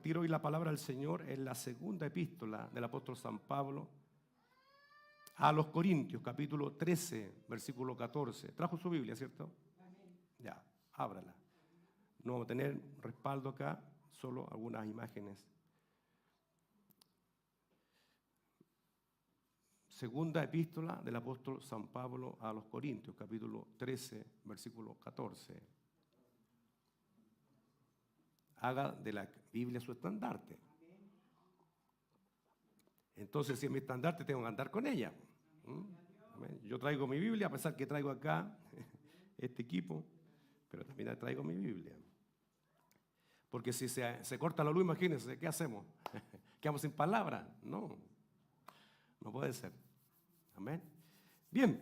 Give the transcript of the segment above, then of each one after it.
compartir hoy la palabra del Señor en la segunda epístola del apóstol San Pablo a los Corintios, capítulo 13, versículo 14. ¿Trajo su Biblia, cierto? Amén. Ya, ábrala. No vamos a tener respaldo acá, solo algunas imágenes. Segunda epístola del apóstol San Pablo a los Corintios, capítulo 13, versículo 14. Haga de la Biblia su estandarte. Entonces, si es mi estandarte, tengo que andar con ella. Yo traigo mi Biblia, a pesar que traigo acá este equipo, pero también traigo mi Biblia. Porque si se corta la luz, imagínense, ¿qué hacemos? ¿Quedamos sin palabra? No puede ser. Amén. Bien,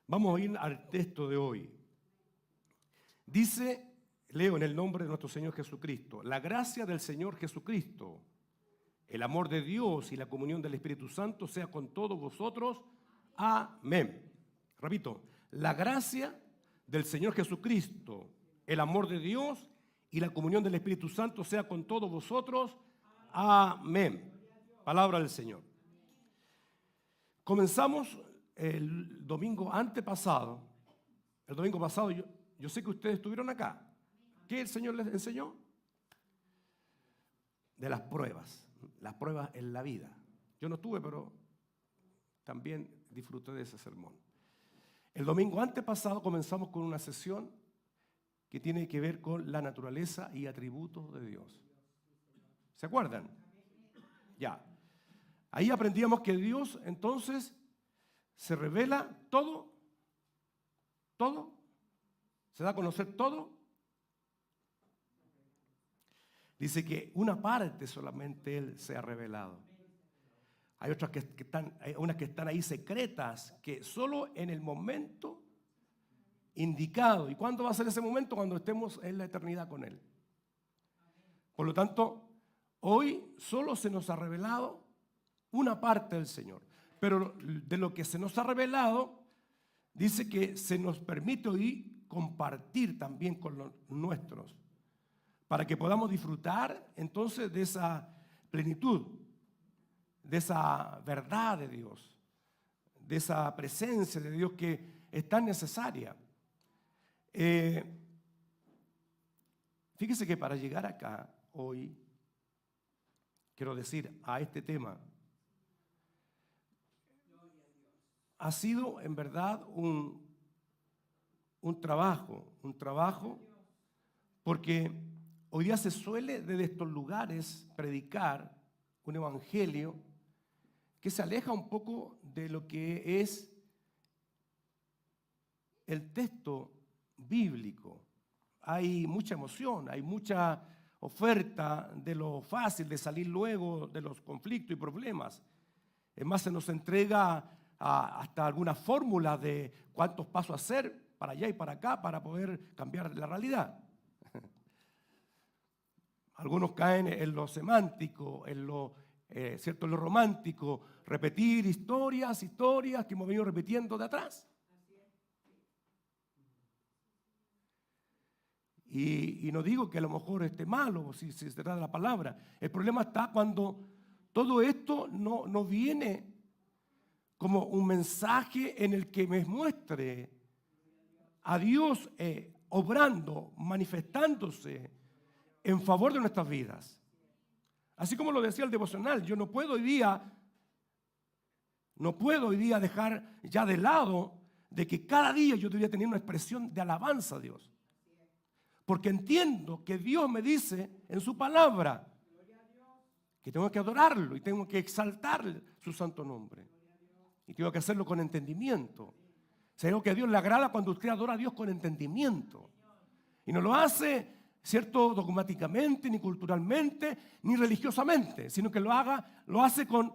vamos a ir al texto de hoy. Dice, leo en el nombre de nuestro Señor Jesucristo: la gracia del Señor Jesucristo, el amor de Dios y la comunión del Espíritu Santo sea con todos vosotros. Amén. Repito, la gracia del Señor Jesucristo, el amor de Dios y la comunión del Espíritu Santo sea con todos vosotros. Amén. Palabra del Señor. Comenzamos el domingo antepasado. El domingo pasado yo sé que ustedes estuvieron acá. ¿Qué el Señor les enseñó? De las pruebas en la vida. Yo no estuve, pero también disfruté de ese sermón. El domingo antepasado comenzamos con una sesión que tiene que ver con la naturaleza y atributos de Dios. ¿Se acuerdan? Ya. Ahí aprendíamos que Dios entonces se revela todo, se da a conocer todo. Dice que una parte solamente Él se ha revelado. Hay otras unas que están ahí secretas, que solo en el momento indicado. ¿Y cuándo va a ser ese momento? Cuando estemos en la eternidad con Él. Por lo tanto, hoy solo se nos ha revelado una parte del Señor. Pero de lo que se nos ha revelado, dice que se nos permite hoy compartir también con los nuestros, para que podamos disfrutar entonces de esa plenitud, de esa verdad de Dios, de esa presencia de Dios que es tan necesaria. Fíjese que para llegar acá hoy, quiero decir, a este tema, ha sido en verdad un trabajo, porque hoy día se suele desde estos lugares predicar un evangelio que se aleja un poco de lo que es el texto bíblico. Hay mucha emoción, hay mucha oferta de lo fácil de salir luego de los conflictos y problemas. Es más, se nos entrega hasta alguna fórmula de cuántos pasos hacer para allá y para acá para poder cambiar la realidad. Algunos caen en lo semántico, en lo romántico, repetir historias que hemos venido repitiendo de atrás. Y no digo que a lo mejor esté malo, si se trata de la palabra. El problema está cuando todo esto no viene como un mensaje en el que me muestre a Dios obrando, manifestándose en favor de nuestras vidas. Así como lo decía el devocional, yo no puedo hoy día dejar ya de lado de que cada día yo debería tener una expresión de alabanza a Dios. Porque entiendo que Dios me dice en su palabra que tengo que adorarlo y tengo que exaltar su santo nombre. Y tengo que hacerlo con entendimiento. Creo que a Dios le agrada cuando usted adora a Dios con entendimiento. Y no lo hace, ¿cierto?, dogmáticamente, ni culturalmente, ni religiosamente, sino que lo hace con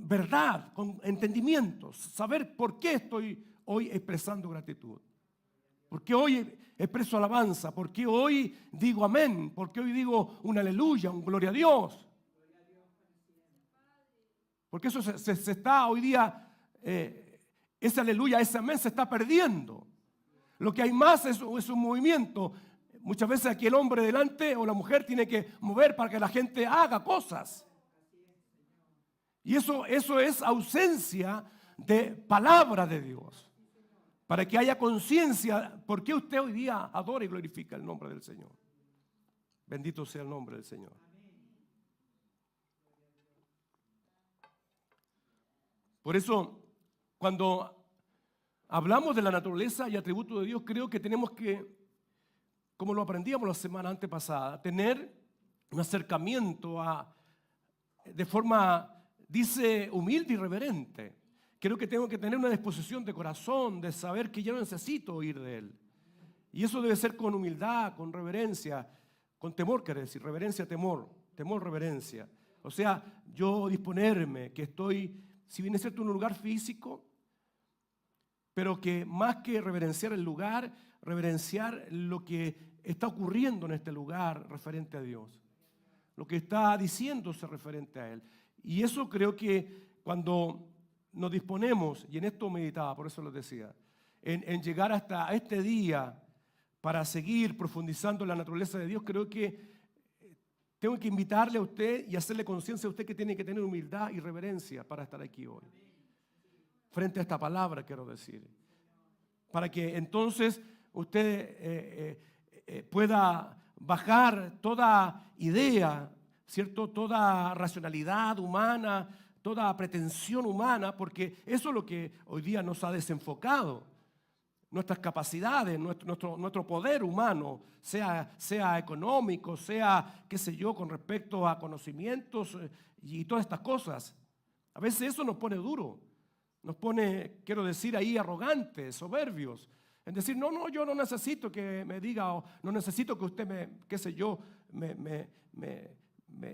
verdad, con entendimiento. Saber por qué estoy hoy expresando gratitud. ¿Por qué hoy expreso alabanza? ¿Por qué hoy digo amén? ¿Por qué hoy digo un aleluya, un gloria a Dios? Porque eso se está hoy día, ese aleluya, ese amén se está perdiendo. Lo que hay más es un movimiento Muchas veces aquí el hombre delante o la mujer tiene que mover para que la gente haga cosas. Y eso es ausencia de palabra de Dios. Para que haya conciencia, ¿por qué usted hoy día adora y glorifica el nombre del Señor? Bendito sea el nombre del Señor. Por eso, cuando hablamos de la naturaleza y atributos de Dios, creo que tenemos que, como lo aprendíamos la semana antepasada, tener un acercamiento de forma, dice, humilde y reverente. Creo que tengo que tener una disposición de corazón, de saber que yo necesito oír de Él. Y eso debe ser con humildad, con reverencia, con temor, quiere decir, reverencia, temor, temor, reverencia. O sea, yo disponerme, que estoy, si bien es cierto, en un lugar físico, pero que más que reverenciar el lugar, reverenciar lo que está ocurriendo en este lugar referente a Dios, lo que está diciéndose referente a Él. Y eso creo que cuando nos disponemos, y en esto meditaba, por eso les decía, en llegar hasta este día para seguir profundizando en la naturaleza de Dios, creo que tengo que invitarle a usted y hacerle conciencia a usted que tiene que tener humildad y reverencia para estar aquí hoy. Frente a esta palabra, quiero decir. Para que entonces usted pueda bajar toda idea, ¿cierto? Toda racionalidad humana, toda pretensión humana, porque eso es lo que hoy día nos ha desenfocado. Nuestras capacidades, nuestro poder humano, sea económico, sea, qué sé yo, con respecto a conocimientos y todas estas cosas. A veces eso nos pone duro, nos pone, quiero decir ahí, arrogantes, soberbios. En decir, no, yo no necesito que me diga, o no necesito que usted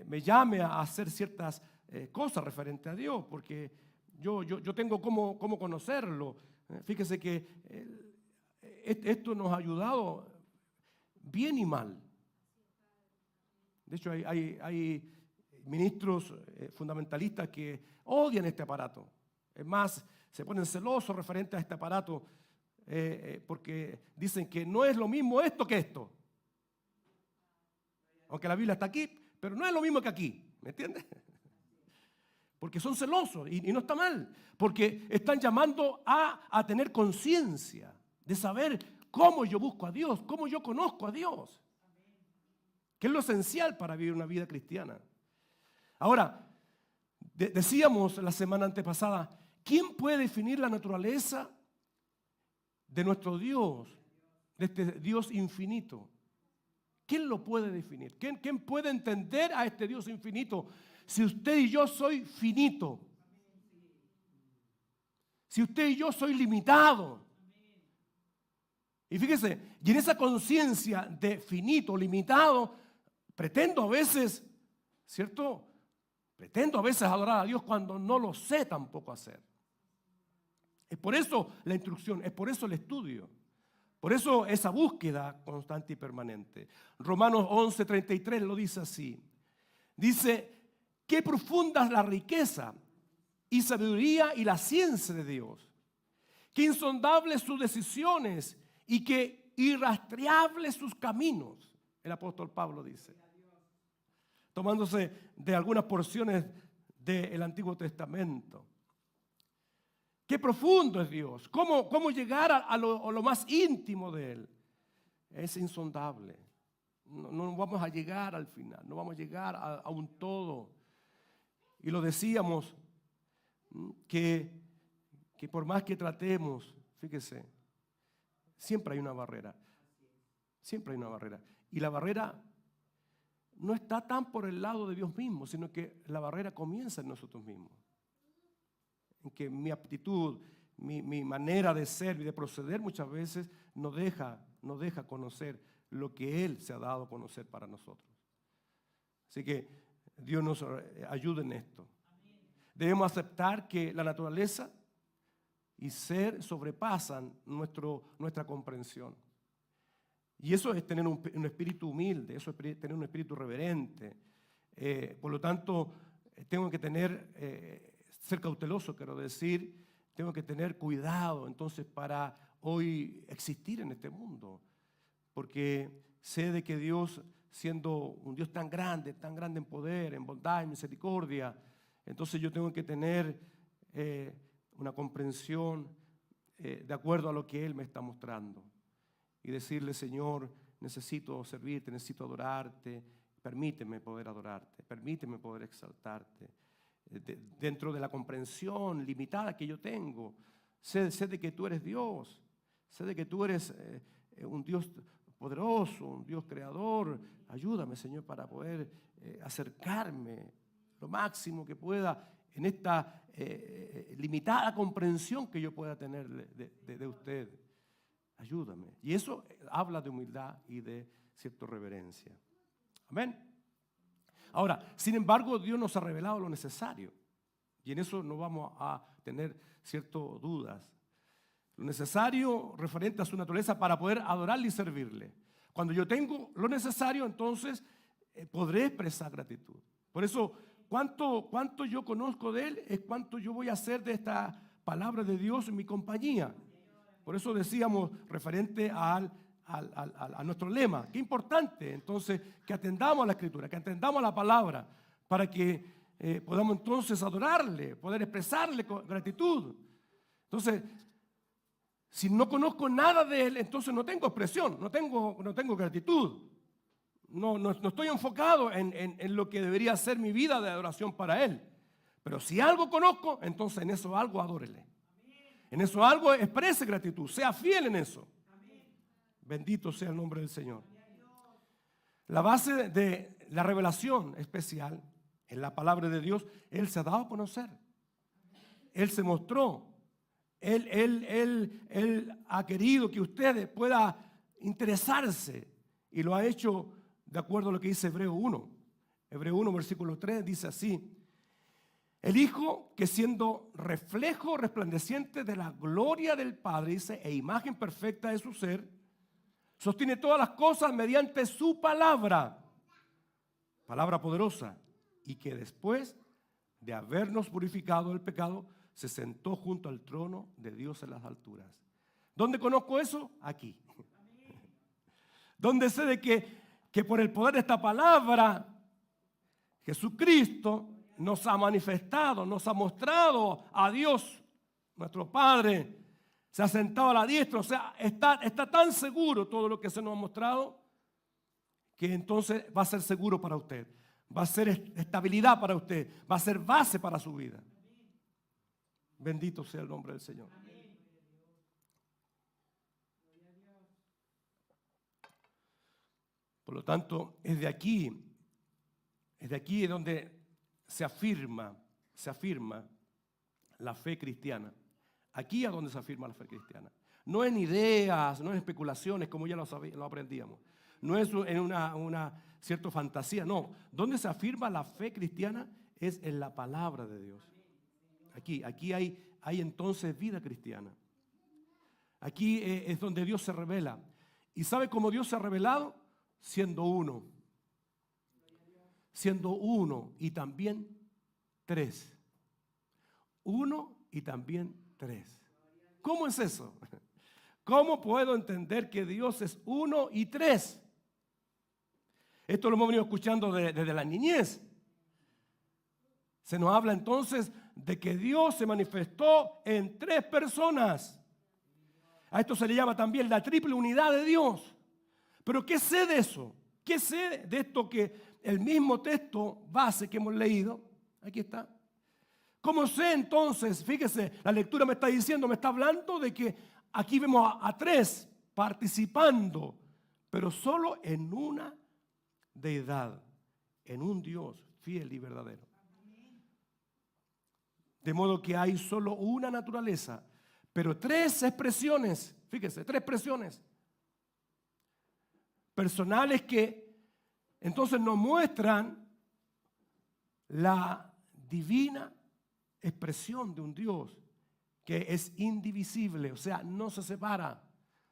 me llame a hacer ciertas cosas referente a Dios, porque yo tengo cómo conocerlo. Fíjese que esto nos ha ayudado bien y mal. De hecho, hay ministros fundamentalistas que odian este aparato. Es más, se ponen celosos referente a este aparato porque dicen que no es lo mismo esto que esto. Aunque la Biblia está aquí, pero no es lo mismo que aquí. ¿Me entiendes? Porque son celosos y no está mal. Porque están llamando a tener conciencia de saber cómo yo busco a Dios, cómo yo conozco a Dios. Que es lo esencial para vivir una vida cristiana. Ahora, decíamos la semana antepasada, ¿quién puede definir la naturaleza de nuestro Dios, de este Dios infinito? ¿Quién lo puede definir? ¿Quién puede entender a este Dios infinito? Si usted y yo soy finito, si usted y yo soy limitado. Y fíjese, y en esa conciencia de finito, limitado, pretendo a veces, ¿cierto? Pretendo a veces adorar a Dios cuando no lo sé tampoco hacer. Es por eso la instrucción, es por eso el estudio. Por eso esa búsqueda constante y permanente. Romanos 11:33 lo dice así. Dice, qué profunda es la riqueza y sabiduría y la ciencia de Dios. Qué insondables sus decisiones y qué irrastreables sus caminos. El apóstol Pablo dice. Tomándose de algunas porciones del Antiguo Testamento. Qué profundo es Dios. ¿Cómo llegar a lo más íntimo de Él? Es insondable. No vamos a llegar al final, no vamos a llegar a un todo. Y lo decíamos, que por más que tratemos, fíjese, siempre hay una barrera. Siempre hay una barrera. Y la barrera no está tan por el lado de Dios mismo, sino que la barrera comienza en nosotros mismos. En que mi aptitud, mi manera de ser y de proceder muchas veces no deja conocer lo que Él se ha dado a conocer para nosotros. Así que Dios nos ayude en esto. Debemos aceptar que la naturaleza y ser sobrepasan nuestra comprensión. Y eso es tener un espíritu humilde, eso es tener un espíritu reverente. Por lo tanto, tengo que ser cauteloso, quiero decir, tengo que tener cuidado entonces para hoy existir en este mundo. Porque Sé de que Dios, siendo un Dios tan grande en poder, en bondad, en misericordia, entonces yo tengo que tener una comprensión de acuerdo a lo que Él me está mostrando. Y decirle, Señor, necesito servirte, necesito adorarte, permíteme poder adorarte, permíteme poder exaltarte. Dentro de la comprensión limitada que yo tengo, sé de que tú eres Dios, sé de que tú eres un Dios poderoso, un Dios creador. Ayúdame, Señor, para poder acercarme lo máximo que pueda en esta limitada comprensión que yo pueda tener de usted. Ayúdame. Y eso habla de humildad y de cierta reverencia. Amén. Ahora, sin embargo, Dios nos ha revelado lo necesario. Y en eso no vamos a tener ciertas dudas. Lo necesario referente a su naturaleza para poder adorarle y servirle. Cuando yo tengo lo necesario, entonces podré expresar gratitud. Por eso, cuánto yo conozco de Él es cuánto yo voy a hacer de esta palabra de Dios en mi compañía. Por eso decíamos referente a nuestro lema. Qué importante entonces que atendamos a la Escritura, que atendamos a la palabra para que podamos entonces adorarle, poder expresarle con gratitud. Entonces, si no conozco nada de Él, entonces no tengo expresión, no tengo gratitud. No estoy enfocado en lo que debería ser mi vida de adoración para Él. Pero si algo conozco, entonces en eso algo adórele. En eso algo exprese gratitud, sea fiel en eso. Bendito sea el nombre del Señor. La base de la revelación especial en la palabra de Dios, Él se ha dado a conocer. Él se mostró. Él ha querido que usted pueda interesarse y lo ha hecho de acuerdo a lo que dice Hebreo 1. Hebreo 1, versículo 3 dice así: el Hijo, que siendo reflejo resplandeciente de la gloria del Padre, dice, e imagen perfecta de su ser, sostiene todas las cosas mediante su palabra, palabra poderosa, y que después de habernos purificado del pecado, se sentó junto al trono de Dios en las alturas. ¿Dónde conozco eso? Aquí. ¿Dónde sé de que por el poder de esta palabra, Jesucristo nos ha manifestado, nos ha mostrado a Dios, nuestro Padre, se ha sentado a la diestra, o sea, está tan seguro todo lo que se nos ha mostrado, que entonces va a ser seguro para usted, va a ser estabilidad para usted, va a ser base para su vida. Bendito sea el nombre del Señor. Por lo tanto, es de aquí donde se afirma la fe cristiana. Aquí es donde se afirma la fe cristiana. No en ideas, no en especulaciones, como ya lo aprendíamos. No es en una cierta fantasía, no. Donde se afirma la fe cristiana es en la palabra de Dios. Aquí hay entonces vida cristiana. Aquí es donde Dios se revela. ¿Y sabe cómo Dios se ha revelado? Siendo uno. Siendo uno y también tres. Uno y también tres. ¿Cómo es eso? ¿Cómo puedo entender que Dios es uno y tres? Esto lo hemos venido escuchando desde la niñez. Se nos habla entonces de que Dios se manifestó en tres personas. A esto se le llama también la triple unidad de Dios. Pero ¿qué sé de eso? ¿Qué sé de esto que el mismo texto base que hemos leído? Aquí está. ¿Cómo sé entonces? Fíjese, la lectura me está diciendo, me está hablando de que aquí vemos a tres participando, pero solo en una deidad, en un Dios fiel y verdadero. De modo que hay solo una naturaleza, pero tres expresiones, fíjese, tres expresiones personales que entonces nos muestran la divina expresión de un Dios que es indivisible, o sea, no se separa,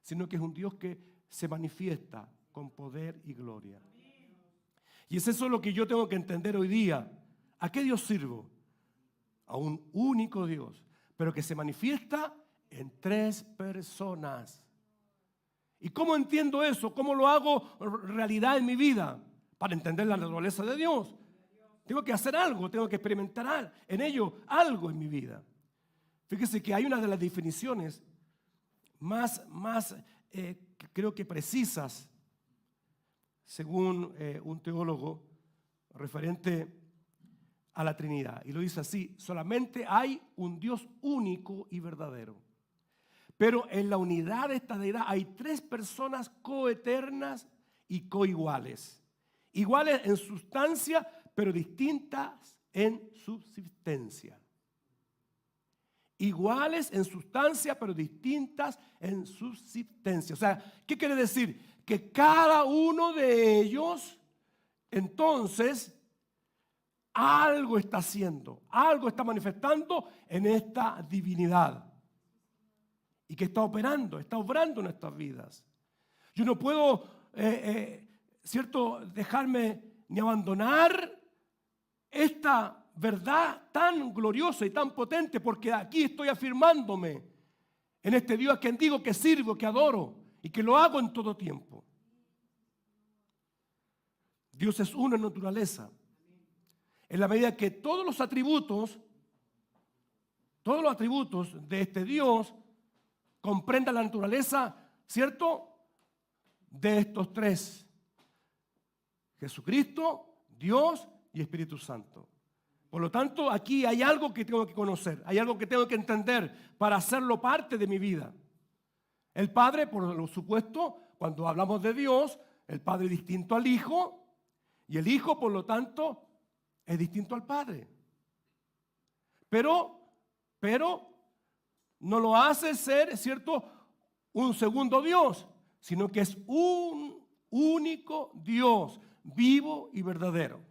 sino que es un Dios que se manifiesta con poder y gloria. Y es eso lo que yo tengo que entender hoy día. ¿A qué Dios sirvo? A un único Dios, pero que se manifiesta en tres personas. ¿Y cómo entiendo eso? ¿Cómo lo hago realidad en mi vida? Para entender la naturaleza de Dios. Tengo que hacer algo, tengo que experimentar en ello algo en mi vida. Fíjese que hay una de las definiciones más creo que precisas, según un teólogo referente a la Trinidad. Y lo dice así: solamente hay un Dios único y verdadero. Pero en la unidad de esta deidad hay tres personas coeternas y coiguales. Iguales en sustancia, pero distintas en subsistencia. Iguales en sustancia, pero distintas en subsistencia. O sea, ¿qué quiere decir? Que cada uno de ellos, entonces, algo está haciendo, algo está manifestando en esta divinidad. Y que está obrando en nuestras vidas. Yo no puedo, ¿cierto?, dejarme ni abandonar esta verdad tan gloriosa y tan potente, porque aquí estoy afirmándome en este Dios a quien digo que sirvo, que adoro y que lo hago en todo tiempo. Dios es uno en naturaleza. En la medida que todos los atributos de este Dios comprendan la naturaleza, ¿cierto?, de estos tres: Jesucristo, Dios y Espíritu Santo. Por lo tanto, aquí hay algo que tengo que conocer, hay algo que tengo que entender para hacerlo parte de mi vida. El Padre, por supuesto, cuando hablamos de Dios, el Padre es distinto al Hijo y el Hijo, por lo tanto, es distinto al Padre. Pero no lo hace ser, ¿cierto?, un segundo Dios, sino que es un único Dios, vivo y verdadero.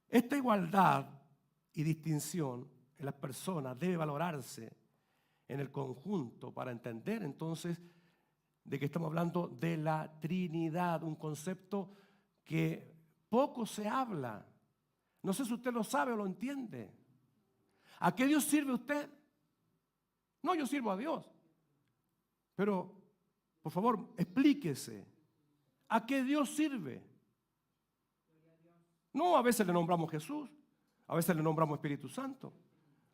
Esta igualdad y distinción en las personas debe valorarse en el conjunto para entender entonces de que estamos hablando de la Trinidad, un concepto que poco se habla. No sé si usted lo sabe o lo entiende. ¿A qué Dios sirve usted? No, yo sirvo a Dios. Pero, por favor, explíquese. ¿A qué Dios sirve? No, a veces le nombramos Jesús, a veces le nombramos Espíritu Santo,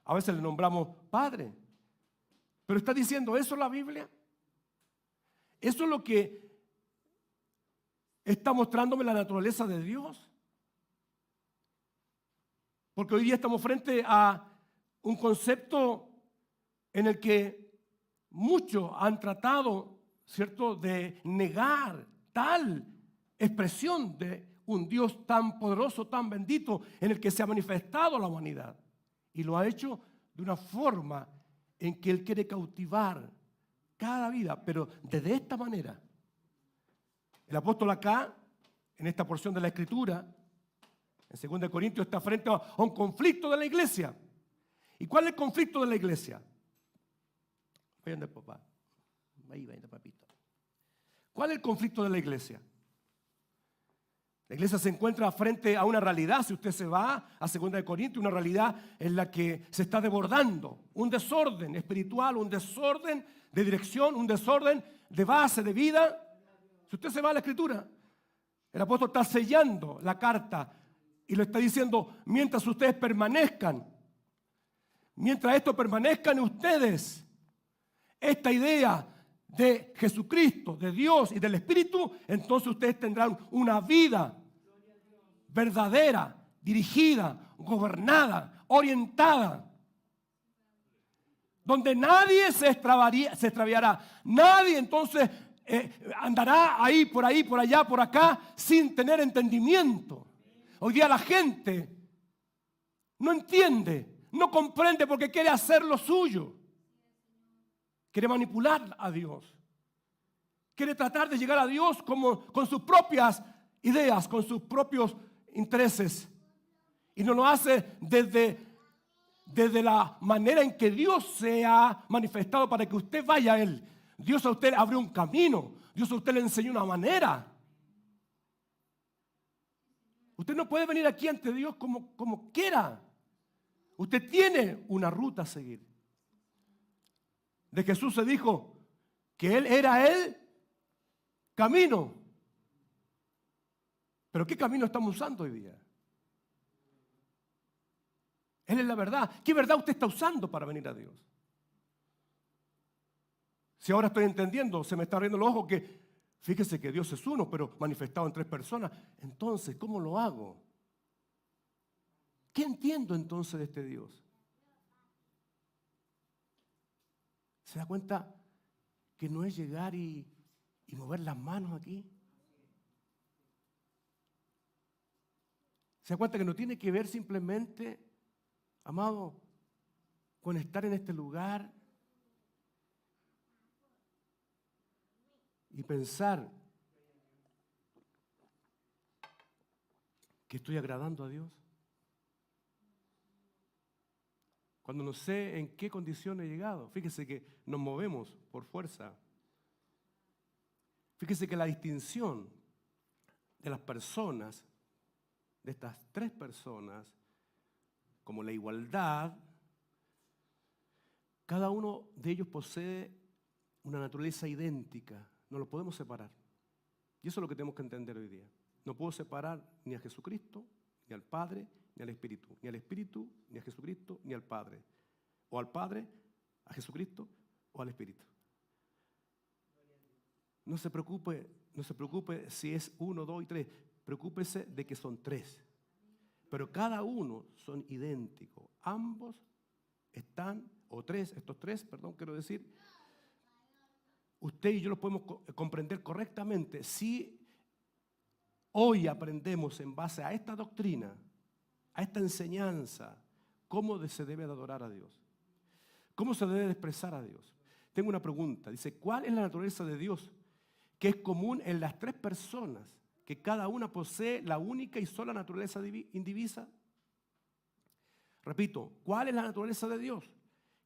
a veces le nombramos Padre. Pero ¿está diciendo eso la Biblia? ¿Eso es lo que está mostrándome la naturaleza de Dios? Porque hoy día estamos frente a un concepto en el que muchos han tratado, ¿cierto?, de negar tal expresión de un Dios tan poderoso, tan bendito, en el que se ha manifestado la humanidad. Y lo ha hecho de una forma en que Él quiere cautivar cada vida, pero de esta manera. El apóstol acá, en esta porción de la Escritura, en 2 Corintios, está frente a un conflicto de la iglesia. ¿Y cuál es el conflicto de la iglesia? Vayan de papá. Ahí vayan de papito. ¿Cuál es el conflicto de la iglesia? La iglesia se encuentra frente a una realidad, si usted se va a 2 Corintios, una realidad en la que se está desbordando un desorden espiritual, un desorden de dirección, un desorden de base, de vida. Si usted se va a la Escritura, el apóstol está sellando la carta y lo está diciendo: mientras ustedes permanezcan, mientras esto permanezca en ustedes, esta idea de Jesucristo, de Dios y del Espíritu, entonces ustedes tendrán una vida verdadera, dirigida, gobernada, orientada, donde nadie se extraviará. Nadie entonces andará ahí, por allá, por acá, sin tener entendimiento. Hoy día la gente no entiende, no comprende porque quiere hacer lo suyo. Quiere manipular a Dios. Quiere tratar de llegar a Dios con sus propias ideas, con sus propios intereses. Y no lo hace desde la manera en que Dios se ha manifestado para que usted vaya a Él. Dios a usted abrió un camino. Dios a usted le enseñó una manera. Usted no puede venir aquí ante Dios como quiera. Usted tiene una ruta a seguir. De Jesús se dijo que Él era el camino. Pero ¿qué camino estamos usando hoy día? Él es la verdad. ¿Qué verdad usted está usando para venir a Dios? Si ahora estoy entendiendo, se me está abriendo los ojos que fíjese que Dios es uno, pero manifestado en tres personas. Entonces, ¿cómo lo hago? ¿Qué entiendo entonces de este Dios? ¿Se da cuenta que no es llegar y mover las manos aquí? ¿Se da cuenta que no tiene que ver simplemente, amado, con estar en este lugar y pensar que estoy agradando a Dios? Cuando no sé en qué condición he llegado. Fíjese que nos movemos por fuerza. Fíjese que la distinción de las personas, de estas tres personas, como la igualdad, cada uno de ellos posee una naturaleza idéntica. No lo podemos separar. Y eso es lo que tenemos que entender hoy día. No puedo separar ni a Jesucristo, ni al Padre, ni al Espíritu. Ni al Espíritu, ni a Jesucristo, ni al Padre. O al Padre, a Jesucristo, o al Espíritu. No se preocupe si es 1, 2 y 3. Preocúpese de que son 3. Pero cada uno son idénticos. Ambos están, o tres, estos tres, perdón, quiero decir, usted y yo los podemos comprender correctamente si hoy aprendemos en base a esta doctrina, a esta enseñanza, cómo se debe de adorar a Dios, cómo se debe de expresar a Dios. Tengo una pregunta, dice, ¿cuál es la naturaleza de Dios que es común en las tres personas, que cada una posee la única y sola naturaleza indivisa? Repito, ¿cuál es la naturaleza de Dios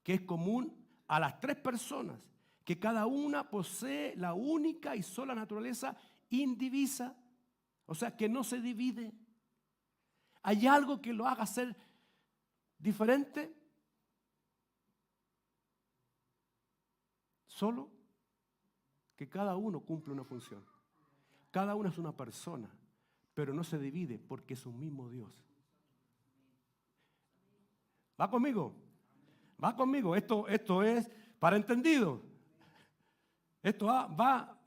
que es común a las tres personas, que cada una posee la única y sola naturaleza indivisa? O sea, que no se divide. ¿Hay algo que lo haga ser diferente? Solo que cada uno cumple una función. Cada uno es una persona, pero no se divide porque es un mismo Dios. ¿Va conmigo? Va conmigo. Esto es para entendido. Esto va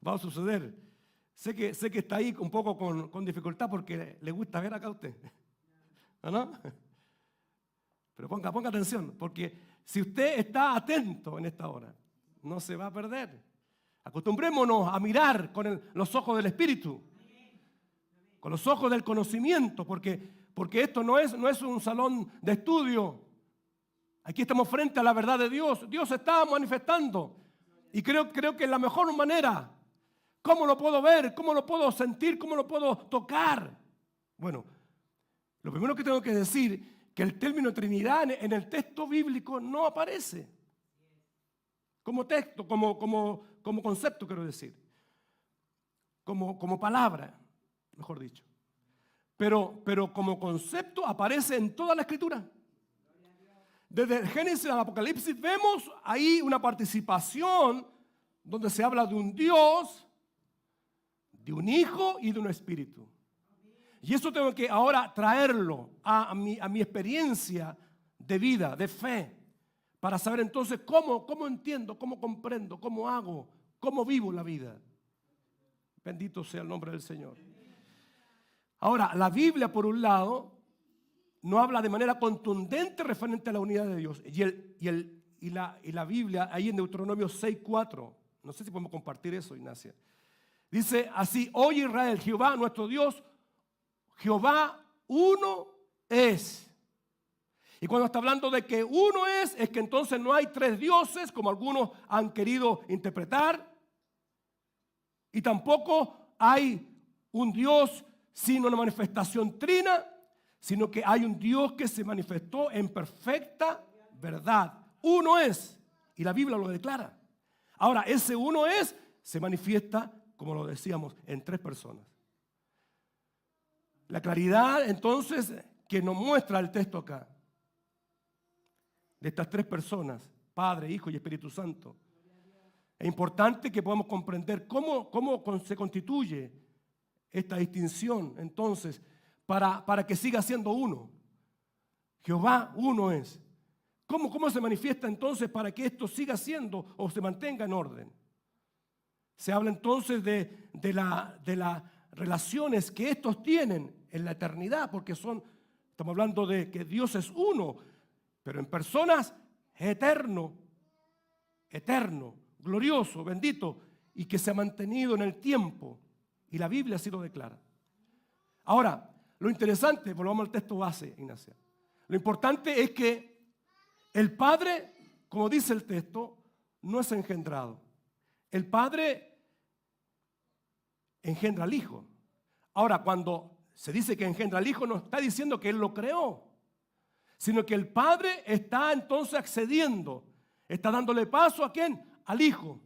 a suceder. Sé que está ahí un poco con dificultad porque le gusta ver acá a usted. ¿No? Pero ponga atención, porque si usted está atento en esta hora, no se va a perder. Acostumbrémonos a mirar con los ojos del Espíritu, con los ojos del conocimiento, porque esto no es un salón de estudio. Aquí estamos frente a la verdad de Dios. Dios se está manifestando. Y creo que es la mejor manera. ¿Cómo lo puedo ver? ¿Cómo lo puedo sentir? ¿Cómo lo puedo tocar? Bueno, lo primero que tengo que decir, que el término Trinidad en el texto bíblico no aparece. Como texto, como concepto, quiero decir. Como palabra, mejor dicho. Pero como concepto aparece en toda la Escritura. Desde el Génesis al Apocalipsis vemos ahí una participación donde se habla de un Dios, de un Hijo y de un Espíritu. Y eso tengo que ahora traerlo a mi experiencia de vida, de fe, para saber entonces cómo entiendo, cómo comprendo, cómo hago, cómo vivo la vida. Bendito sea el nombre del Señor. Ahora, la Biblia, por un lado, no habla de manera contundente referente a la unidad de Dios. Y la Biblia, ahí en Deuteronomio 6:4, no sé si podemos compartir eso, Ignacia. Dice así: oye Israel, Jehová nuestro Dios, Jehová uno es. Y cuando está hablando de que uno es que entonces no hay tres dioses, como algunos han querido interpretar. Y tampoco hay un Dios sin una manifestación trina, sino que hay un Dios que se manifestó en perfecta verdad. Uno es, y la Biblia lo declara. Ahora, ese uno es, se manifiesta, como lo decíamos, en tres personas. La claridad, entonces, que nos muestra el texto acá, de estas tres personas, Padre, Hijo y Espíritu Santo, Es importante que podamos comprender cómo se constituye esta distinción, entonces, para que siga siendo uno. Jehová uno es. ¿Cómo se manifiesta entonces para que esto siga siendo o se mantenga en orden? Se habla entonces de las relaciones que estos tienen en la eternidad, porque estamos hablando de que Dios es uno, pero en personas eterno, glorioso, bendito, y que se ha mantenido en el tiempo. Y la Biblia así lo declara. Ahora, lo interesante, volvamos al texto base, Ignacia. Lo importante es que el Padre, como dice el texto, no es engendrado. El Padre engendra al Hijo. Ahora, cuando se dice que engendra al Hijo, no está diciendo que Él lo creó, sino que el Padre está entonces accediendo, está dándole paso ¿a quién? Al Hijo,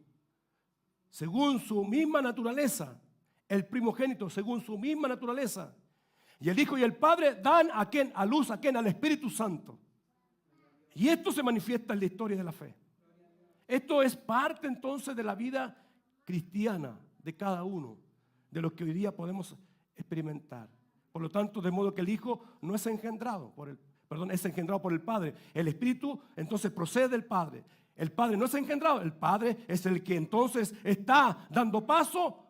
según su misma naturaleza. El primogénito, según su misma naturaleza. Y el Hijo y el Padre dan ¿a quién? A luz, ¿a quién? Al Espíritu Santo. Y esto se manifiesta en la historia de la fe. Esto es parte entonces de la vida cristiana de cada uno, de lo que hoy día podemos experimentar. Por lo tanto, de modo que el Hijo no es engendrado es engendrado por el Padre. El Espíritu entonces procede del Padre. El Padre no es engendrado, el Padre es el que entonces está dando paso,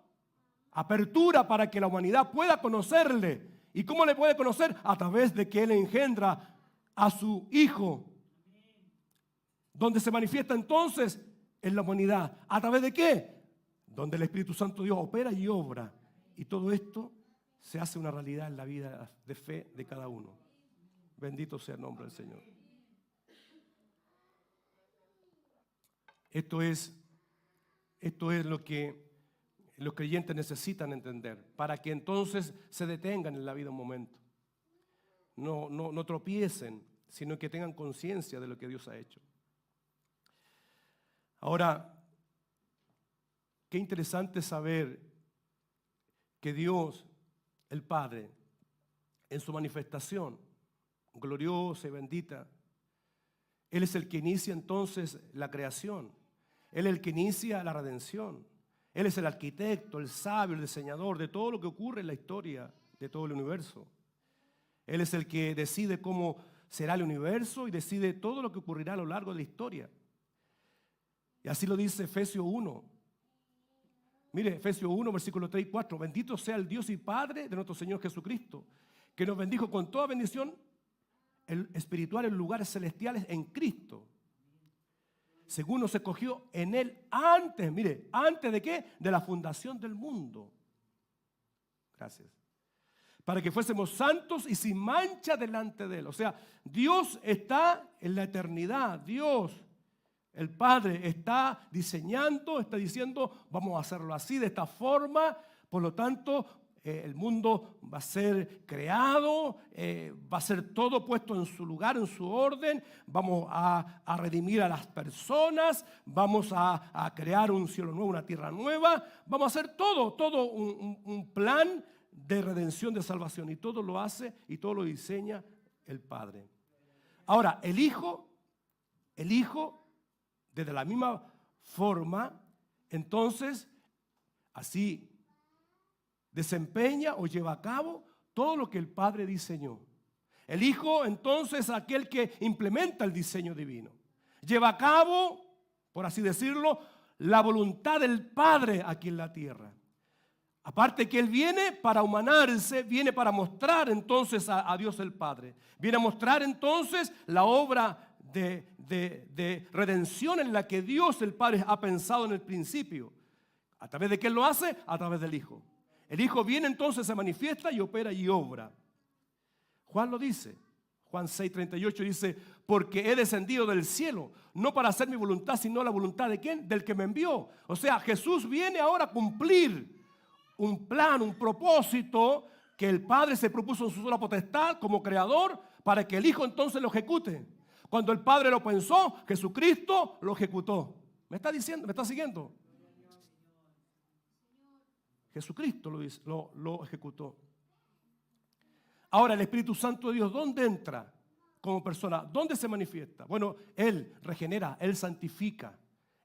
apertura para que la humanidad pueda conocerle. ¿Y cómo le puede conocer? A través de que Él engendra a su Hijo, donde se manifiesta entonces en la humanidad. ¿A través de qué? Donde el Espíritu Santo Dios opera y obra. Y todo esto se hace una realidad en la vida de fe de cada uno. Bendito sea el nombre del Señor. Esto es lo que los creyentes necesitan entender para que entonces se detengan en la vida un momento. No tropiecen, sino que tengan conciencia de lo que Dios ha hecho. Ahora, qué interesante saber que Dios, el Padre, en su manifestación gloriosa y bendita, Él es el que inicia entonces la creación. Él es el que inicia la redención. Él es el arquitecto, el sabio, el diseñador de todo lo que ocurre en la historia de todo el universo. Él es el que decide cómo será el universo y decide todo lo que ocurrirá a lo largo de la historia. Y así lo dice Efesios 1. Mire, Efesios 1, versículos 3 y 4. Bendito sea el Dios y Padre de nuestro Señor Jesucristo, que nos bendijo con toda bendición espiritual en lugares celestiales en Cristo, según nos escogió en Él antes, mire, ¿antes de qué? De la fundación del mundo. Gracias. Para que fuésemos santos y sin mancha delante de Él. O sea, Dios está en la eternidad. Dios, el Padre, está diseñando, está diciendo, vamos a hacerlo así, de esta forma. Por lo tanto, el mundo va a ser creado, va a ser todo puesto en su lugar, en su orden. Vamos a redimir a las personas, vamos a crear un cielo nuevo, una tierra nueva. Vamos a hacer todo un plan de redención, de salvación. Y todo lo hace y todo lo diseña el Padre. Ahora, el Hijo, desde la misma forma, entonces, así desempeña o lleva a cabo todo lo que el Padre diseñó. El Hijo, entonces, es aquel que implementa el diseño divino. Lleva a cabo, por así decirlo, la voluntad del Padre aquí en la tierra. Aparte que Él viene para humanarse, viene para mostrar entonces a Dios el Padre. Viene a mostrar entonces la obra de redención en la que Dios el Padre ha pensado en el principio. ¿A través de qué Él lo hace? A través del Hijo. El Hijo viene entonces, se manifiesta y opera y obra. Juan lo dice. Juan 6:38 dice, porque he descendido del cielo, no para hacer mi voluntad, sino la voluntad de ¿quién? Del que me envió. O sea, Jesús viene ahora a cumplir un plan, un propósito que el Padre se propuso en su sola potestad como creador para que el Hijo entonces lo ejecute. Cuando el Padre lo pensó, Jesucristo lo ejecutó. ¿Me está diciendo? ¿Me está siguiendo? Jesucristo lo ejecutó. Ahora, el Espíritu Santo de Dios, ¿dónde entra como persona? ¿Dónde se manifiesta? Bueno, Él regenera, Él santifica,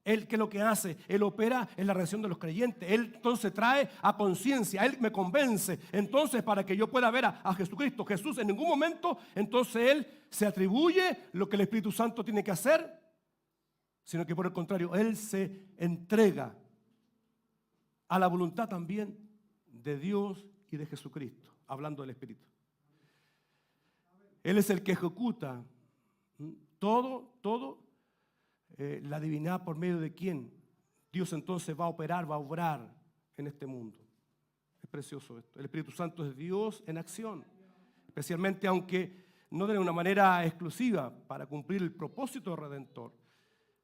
Él, ¿qué es lo que hace? Él opera en la reacción de los creyentes. Él entonces trae a conciencia, Él me convence. Entonces, para que yo pueda ver a Jesucristo, Jesús en ningún momento, entonces Él se atribuye lo que el Espíritu Santo tiene que hacer, sino que por el contrario, Él se entrega a la voluntad también de Dios y de Jesucristo, hablando del Espíritu. Él es el que ejecuta todo. La divinidad por medio de quién Dios entonces va a operar, va a obrar en este mundo. Es precioso esto. El Espíritu Santo es Dios en acción, especialmente aunque no de una manera exclusiva para cumplir el propósito redentor.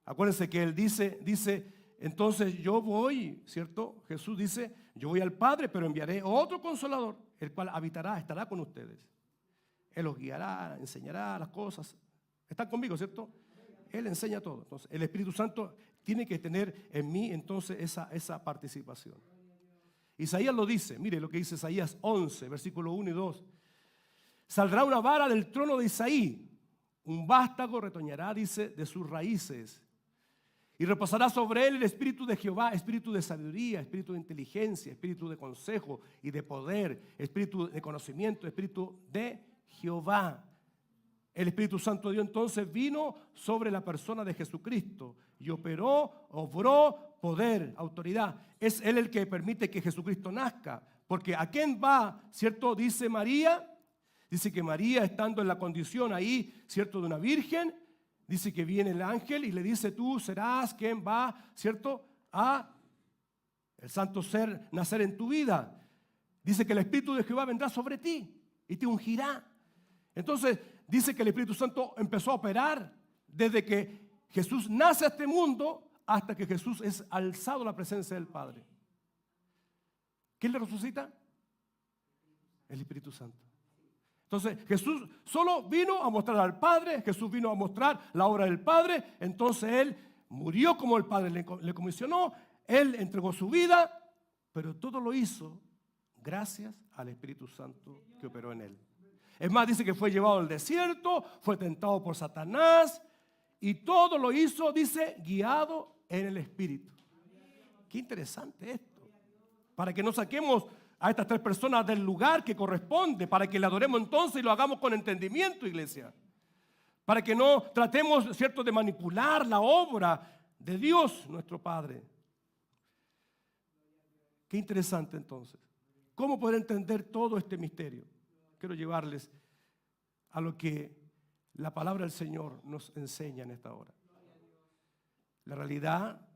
Acuérdense que Él dice, entonces yo voy, ¿cierto? Jesús dice, yo voy al Padre, pero enviaré otro Consolador, el cual estará con ustedes. Él los guiará, enseñará las cosas. ¿Están conmigo, cierto? Él enseña todo. Entonces, el Espíritu Santo tiene que tener en mí entonces esa participación. Isaías lo dice, mire lo que dice Isaías 11, versículo 1 y 2. Saldrá una vara del trono de Isaí, un vástago retoñará, dice, de sus raíces. Y reposará sobre él el espíritu de Jehová, espíritu de sabiduría, espíritu de inteligencia, espíritu de consejo y de poder, espíritu de conocimiento, espíritu de Jehová. El Espíritu Santo de Dios entonces vino sobre la persona de Jesucristo y obró poder, autoridad. Es Él el que permite que Jesucristo nazca. Porque ¿a quién va? ¿Cierto? Dice María. Dice que María, estando en la condición ahí, ¿cierto? De una virgen, dice que viene el ángel y le dice, tú serás quien va, ¿cierto? A el santo ser nacer en tu vida. Dice que el Espíritu de Jehová vendrá sobre ti y te ungirá. Entonces, dice que el Espíritu Santo empezó a operar desde que Jesús nace a este mundo hasta que Jesús es alzado a la presencia del Padre. ¿Quién le resucita? El Espíritu Santo. Entonces, Jesús solo vino a mostrar al Padre, Jesús vino a mostrar la obra del Padre, entonces Él murió como el Padre le comisionó, Él entregó su vida, pero todo lo hizo gracias al Espíritu Santo que operó en Él. Es más, dice que fue llevado al desierto, fue tentado por Satanás y todo lo hizo, dice, guiado en el Espíritu. Qué interesante esto. Para que no saquemos a estas tres personas del lugar que corresponde, para que le adoremos entonces y lo hagamos con entendimiento, iglesia. Para que no tratemos, ¿cierto?, de manipular la obra de Dios, nuestro Padre. Qué interesante entonces. ¿Cómo poder entender todo este misterio? Quiero llevarles a lo que la palabra del Señor nos enseña en esta hora. La realidad,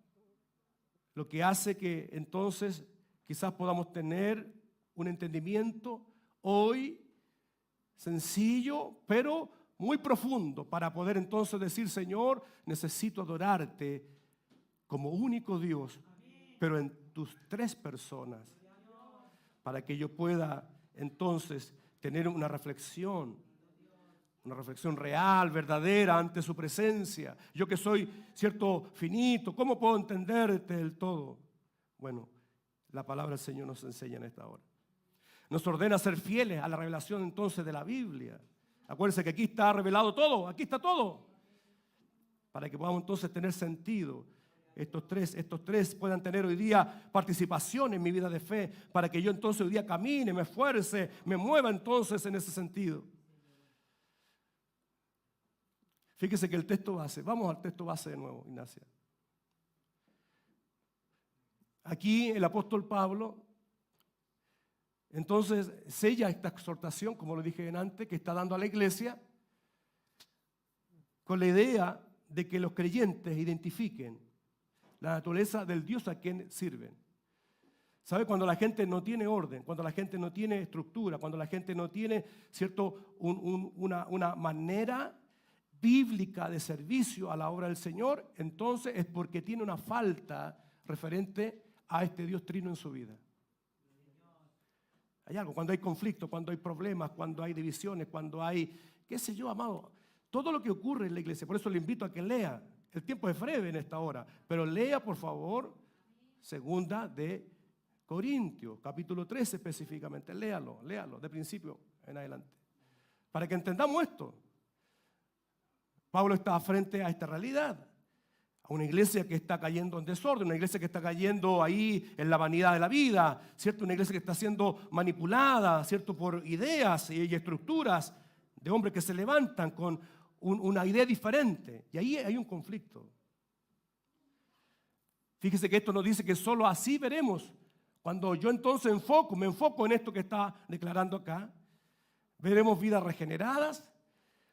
lo que hace que entonces quizás podamos tener un entendimiento hoy sencillo, pero muy profundo, para poder entonces decir, Señor, necesito adorarte como único Dios, pero en tus tres personas, para que yo pueda entonces tener una reflexión real, verdadera ante su presencia. Yo que soy, cierto, finito, ¿cómo puedo entenderte del todo? Bueno, la palabra del Señor nos enseña en esta hora. Nos ordena ser fieles a la revelación entonces de la Biblia. Acuérdense que aquí está revelado todo, aquí está todo. Para que podamos entonces tener sentido. Estos tres puedan tener hoy día participación en mi vida de fe, para que yo entonces hoy día camine, me esfuerce, me mueva entonces en ese sentido. Fíjese que el texto base, vamos al texto base de nuevo, Ignacia. Aquí el apóstol Pablo, entonces, sella esta exhortación, como lo dije antes, que está dando a la iglesia, con la idea de que los creyentes identifiquen la naturaleza del Dios a quien sirven. ¿Sabe? Cuando la gente no tiene orden, cuando la gente no tiene estructura, cuando la gente no tiene, ¿cierto?, una manera bíblica de servicio a la obra del Señor, entonces es porque tiene una falta referente a este Dios trino en su vida. Hay algo, cuando hay conflicto, cuando hay problemas, cuando hay divisiones, cuando hay, qué sé yo, amado, todo lo que ocurre en la iglesia. Por eso le invito a que lea. El tiempo es breve en esta hora, pero lea por favor Segunda de Corintios, capítulo 13 específicamente. Léalo, de principio en adelante. Para que entendamos esto. Pablo está frente a esta realidad, a una iglesia que está cayendo en desorden, una iglesia que está cayendo ahí en la vanidad de la vida, ¿cierto? Una iglesia que está siendo manipulada, ¿cierto? Por ideas y estructuras de hombres que se levantan con una idea diferente. Y ahí hay un conflicto. Fíjese que esto nos dice que solo así veremos. Cuando yo entonces me enfoco en esto que está declarando acá, veremos vidas regeneradas,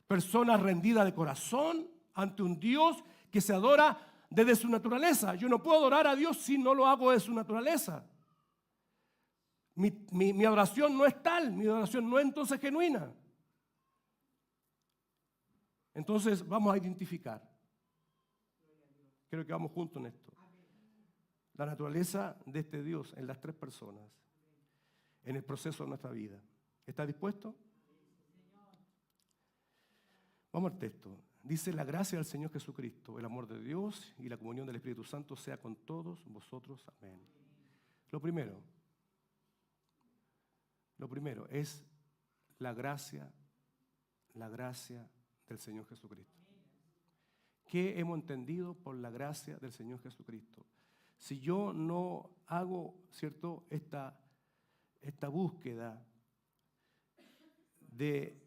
personas rendidas de corazón ante un Dios que se adora desde su naturaleza. Yo no puedo adorar a Dios si no lo hago de su naturaleza. Mi adoración no es tal, mi adoración no es entonces genuina. Entonces vamos a identificar. Creo que vamos juntos en esto. La naturaleza de este Dios en las tres personas, en el proceso de nuestra vida. ¿Está dispuesto? Vamos al texto. Dice: la gracia del Señor Jesucristo, el amor de Dios y la comunión del Espíritu Santo sea con todos vosotros. Amén. Lo primero es la gracia del Señor Jesucristo. ¿Qué hemos entendido por la gracia del Señor Jesucristo? Si yo no hago, ¿cierto?, esta búsqueda de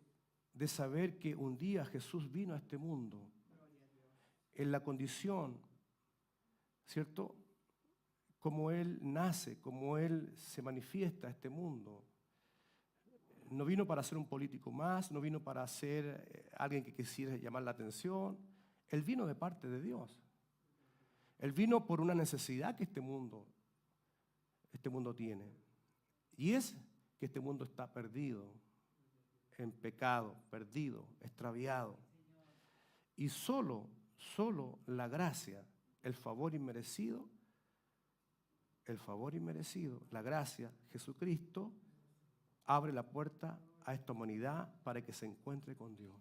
saber que un día Jesús vino a este mundo en la condición, ¿cierto?, como Él nace, como Él se manifiesta a este mundo. No vino para ser un político más, no vino para ser alguien que quisiera llamar la atención. Él vino de parte de Dios. Él vino por una necesidad que este mundo tiene. Y es que este mundo está perdido en pecado, perdido, extraviado. Y solo la gracia, el favor inmerecido, la gracia, Jesucristo, abre la puerta a esta humanidad para que se encuentre con Dios.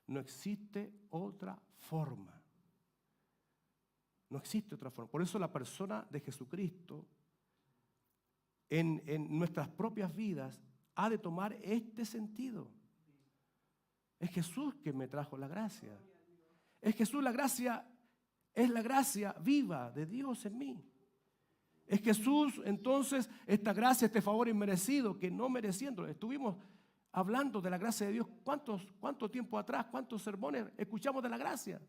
No existe otra forma. No existe otra forma. Por eso la persona de Jesucristo en nuestras propias vidas ha de tomar este sentido. Es Jesús que me trajo la gracia. Es Jesús la gracia, es la gracia viva de Dios en mí. Es Jesús entonces esta gracia, este favor inmerecido que no mereciendo. Estuvimos hablando de la gracia de Dios. ¿Cuánto tiempo atrás, cuántos sermones escuchamos de la gracia?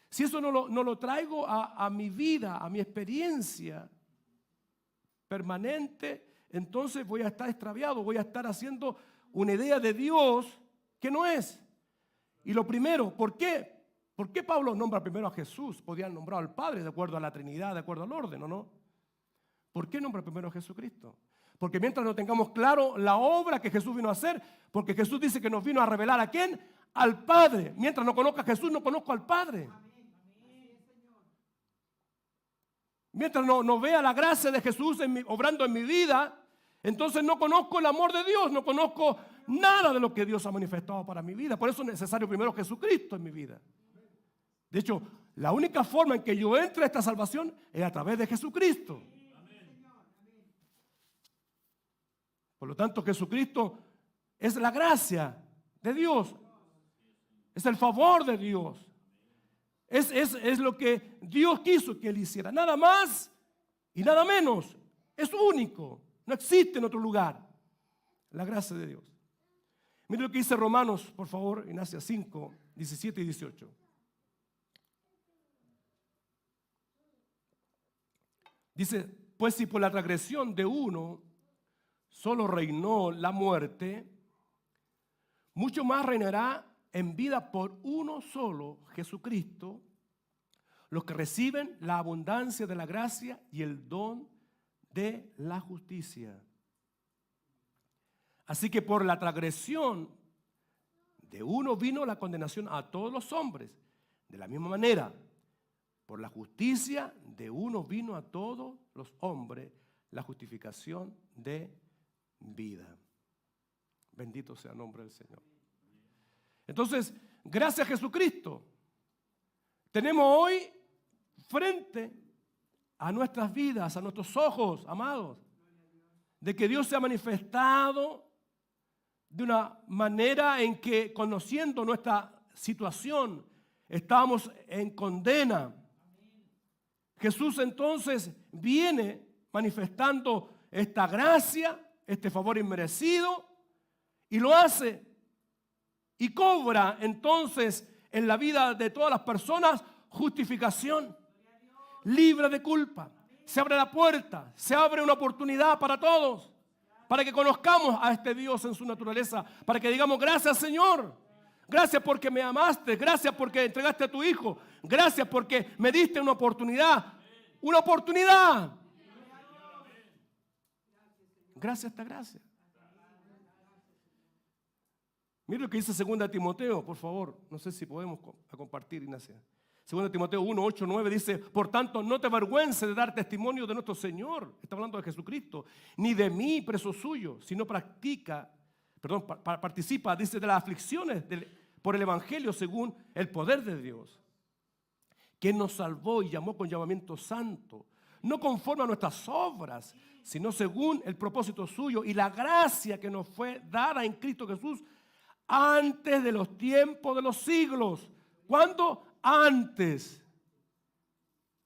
Si eso no lo traigo a mi vida, a mi experiencia permanente, entonces voy a estar extraviado, voy a estar haciendo una idea de Dios que no es. Y lo primero, ¿por qué? ¿Por qué Pablo nombra primero a Jesús? Podían nombrar al Padre de acuerdo a la Trinidad, de acuerdo al orden, ¿o no? ¿Por qué nombra primero a Jesucristo? Porque mientras no tengamos claro la obra que Jesús vino a hacer, porque Jesús dice que nos vino a revelar ¿a quién? Al Padre. Mientras no conozca a Jesús, no conozco al Padre. Mientras no vea la gracia de Jesús obrando en mi vida, entonces no conozco el amor de Dios, no conozco nada de lo que Dios ha manifestado para mi vida. Por eso es necesario primero Jesucristo en mi vida. De hecho, la única forma en que yo entre a esta salvación es a través de Jesucristo. Por lo tanto, Jesucristo es la gracia de Dios. Es el favor de Dios. Es lo que Dios quiso que Él hiciera. Nada más y nada menos. Es único. No existe en otro lugar. La gracia de Dios. Mire lo que dice Romanos, por favor, en Asia 5, 17 y 18. Dice: pues si por la transgresión de uno solo reinó la muerte, mucho más reinará en vida por uno solo, Jesucristo, los que reciben la abundancia de la gracia y el don de la justicia. Así que por la transgresión de uno vino la condenación a todos los hombres. De la misma manera, por la justicia de uno vino a todos los hombres la justificación de vida. Bendito sea el nombre del Señor. Entonces, gracias a Jesucristo, tenemos hoy frente a nuestras vidas, a nuestros ojos, amados, de que Dios se ha manifestado de una manera en que, conociendo nuestra situación, estábamos en condena. Jesús entonces viene manifestando esta gracia, este favor inmerecido, y lo hace y cobra entonces en la vida de todas las personas justificación, libre de culpa. Se abre la puerta, se abre una oportunidad para todos, para que conozcamos a este Dios en su naturaleza, para que digamos gracias Señor, gracias porque me amaste, gracias porque entregaste a tu Hijo, gracias porque me diste una oportunidad, una oportunidad. Gracias a esta gracia. Mira lo que dice 2 Timoteo, por favor. No sé si podemos compartir, Ignacia. 2 Timoteo 1, 8, 9 dice: por tanto, no te avergüences de dar testimonio de nuestro Señor. Está hablando de Jesucristo. Ni de mí, preso suyo, sino participa, dice, de las aflicciones por el Evangelio según el poder de Dios, que nos salvó y llamó con llamamiento santo, no conforme a nuestras obras, sino según el propósito suyo y la gracia que nos fue dada en Cristo Jesús antes de los tiempos de los siglos. ¿Cuándo? Antes.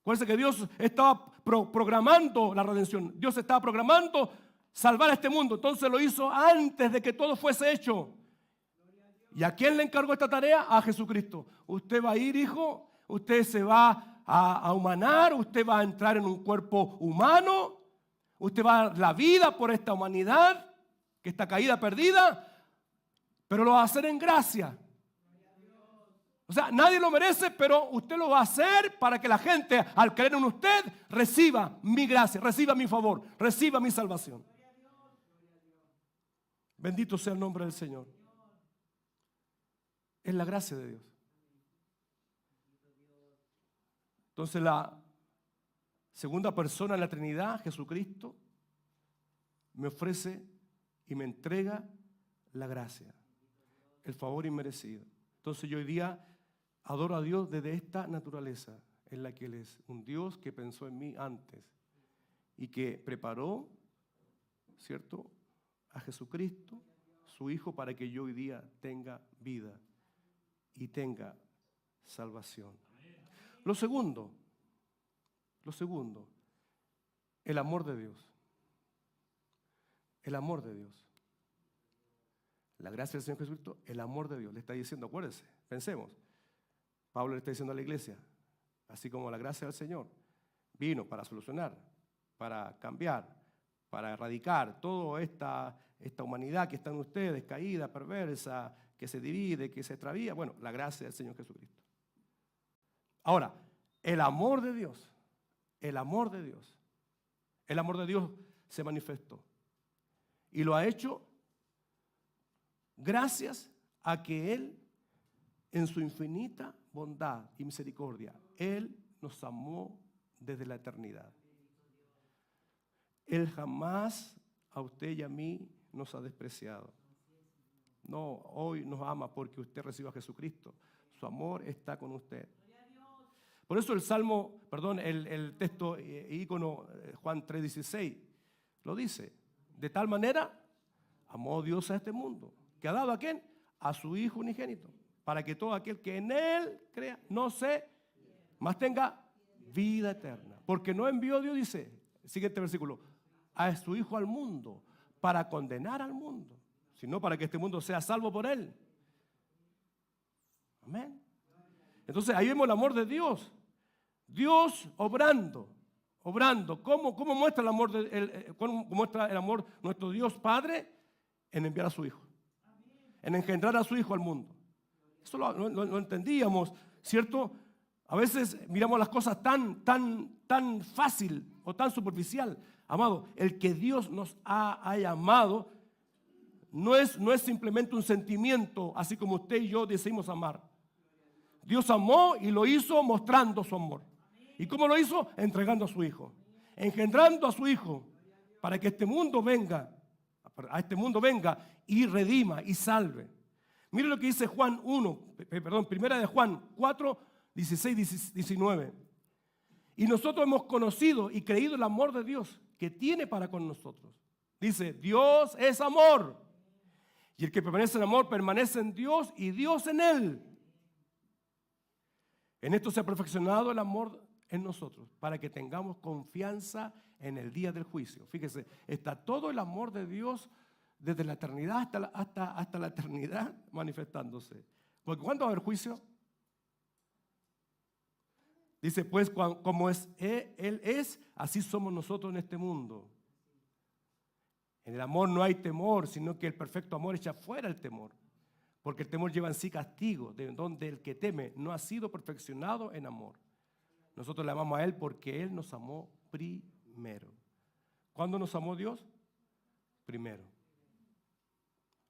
Acuérdense que Dios estaba programando la redención. Dios estaba programando salvar a este mundo. Entonces lo hizo antes de que todo fuese hecho. ¿Y a quién le encargó esta tarea? A Jesucristo. Usted va a ir, hijo. Usted se va a humanar. Usted va a entrar en un cuerpo humano. Usted va a dar la vida por esta humanidad que está caída, perdida. Pero lo va a hacer en gracia. O sea, nadie lo merece, pero usted lo va a hacer para que la gente, al creer en usted, reciba mi gracia, reciba mi favor, reciba mi salvación. Bendito sea el nombre del Señor. Es la gracia de Dios. Entonces la segunda persona en la Trinidad, Jesucristo, me ofrece y me entrega la gracia, el favor inmerecido. Entonces yo hoy día adoro a Dios desde esta naturaleza en la que Él es un Dios que pensó en mí antes y que preparó, ¿cierto?, a Jesucristo, su Hijo, para que yo hoy día tenga vida y tenga salvación. Lo segundo, el amor de Dios. El amor de Dios. La gracia del Señor Jesucristo, el amor de Dios. Le está diciendo, acuérdense, pensemos. Pablo le está diciendo a la iglesia, así como la gracia del Señor vino para solucionar, para cambiar, para erradicar toda esta humanidad que está en ustedes, caída, perversa, que se divide, que se extravía. Bueno, la gracia del Señor Jesucristo. Ahora, el amor de Dios se manifestó y lo ha hecho gracias a que Él, en su infinita bondad y misericordia, Él nos amó desde la eternidad. Él jamás a usted y a mí nos ha despreciado. No, hoy nos ama porque usted recibe a Jesucristo. Su amor está con usted. Por eso el texto ícono Juan 3:16 lo dice. De tal manera amó Dios a este mundo, que ha dado a ¿quién? A su Hijo unigénito, para que todo aquel que en Él crea no se más tenga vida eterna. Porque no envió Dios, dice, siguiente versículo, a su Hijo al mundo para condenar al mundo, sino para que este mundo sea salvo por Él. Amén. Entonces ahí vemos el amor de Dios. Dios obrando. ¿Cómo muestra el amor cómo muestra el amor nuestro Dios Padre? En enviar a su Hijo, en engendrar a su Hijo al mundo. Eso lo entendíamos, ¿cierto? A veces miramos las cosas tan fácil o tan superficial. Amado, el que Dios nos ha llamado no es simplemente un sentimiento, así como usted y yo decidimos amar. Dios amó y lo hizo mostrando su amor. ¿Y cómo lo hizo? Entregando a su Hijo, engendrando a su Hijo, para que a este mundo venga y redima y salve. Mire lo que dice Primera de Juan 4, 16, 19. Y nosotros hemos conocido y creído el amor de Dios que tiene para con nosotros. Dice, Dios es amor. Y el que permanece en amor permanece en Dios y Dios en él. En esto se ha perfeccionado el amor en nosotros, para que tengamos confianza en el día del juicio. Fíjese, está todo el amor de Dios desde la eternidad hasta la eternidad manifestándose. Porque ¿cuándo va a haber juicio? Dice, pues, como Él es, así somos nosotros en este mundo. En el amor no hay temor, sino que el perfecto amor echa fuera el temor. Porque el temor lleva en sí castigo, de donde el que teme no ha sido perfeccionado en amor. Nosotros le amamos a Él porque Él nos amó primero. ¿Cuándo nos amó Dios? Primero.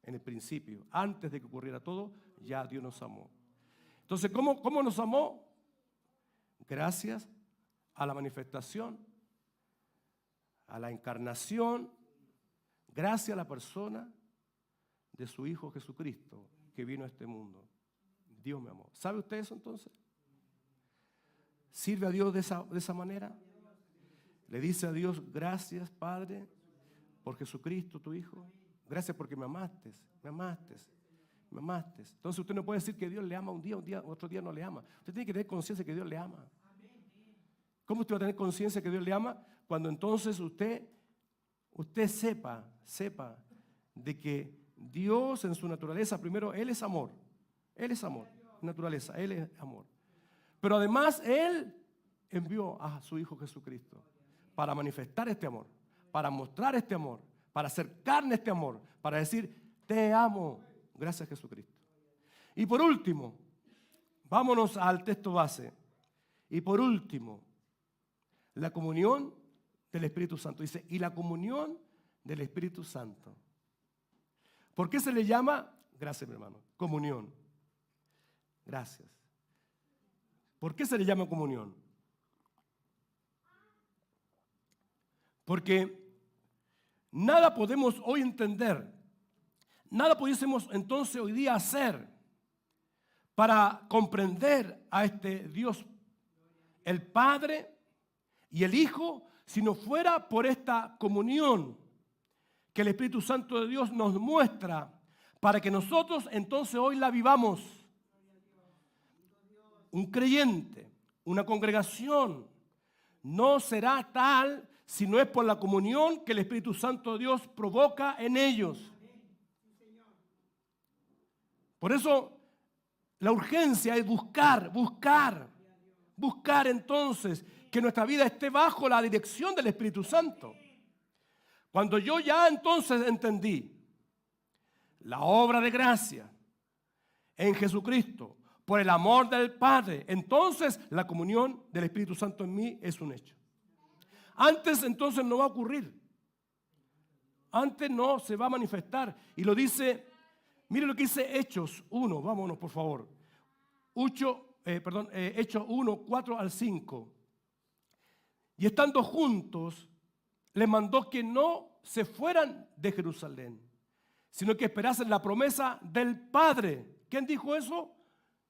En el principio, antes de que ocurriera todo, ya Dios nos amó. Entonces, ¿cómo nos amó? Gracias a la manifestación, a la encarnación, gracias a la persona de su Hijo Jesucristo que vino a este mundo. Dios me amó. ¿Sabe usted eso entonces? ¿Sirve a Dios de esa manera? Le dice a Dios, gracias Padre por Jesucristo tu Hijo. Gracias porque me amaste, me amaste, me amaste. Entonces usted no puede decir que Dios le ama un día, otro día no le ama. Usted tiene que tener conciencia que Dios le ama. ¿Cómo usted va a tener conciencia que Dios le ama? Cuando entonces usted sepa de que Dios en su naturaleza, primero, Él es amor. Él es amor, naturaleza, Él es amor. Pero además Él envió a su Hijo Jesucristo para manifestar este amor, para mostrar este amor, para hacer carne este amor, para decir, te amo, gracias a Jesucristo. Y por último, vámonos al texto base. Y por último, la comunión del Espíritu Santo. Dice, y la comunión del Espíritu Santo. ¿Por qué se le llama? Gracias, mi hermano. Comunión. Gracias. ¿Por qué se le llama comunión? Porque nada podemos hoy entender, nada pudiésemos entonces hoy día hacer para comprender a este Dios, el Padre y el Hijo, si no fuera por esta comunión que el Espíritu Santo de Dios nos muestra para que nosotros entonces hoy la vivamos. Un creyente, una congregación, no será tal si no es por la comunión que el Espíritu Santo de Dios provoca en ellos. Por eso la urgencia es buscar entonces que nuestra vida esté bajo la dirección del Espíritu Santo. Cuando yo ya entonces entendí la obra de gracia en Jesucristo por el amor del Padre, entonces la comunión del Espíritu Santo en mí es un hecho. Antes entonces no va a ocurrir. Antes no se va a manifestar. Y lo dice, mire lo que dice Hechos 1, vámonos por favor. Hechos 1, 4 al 5. Y estando juntos, les mandó que no se fueran de Jerusalén, sino que esperasen la promesa del Padre. ¿Quién dijo eso?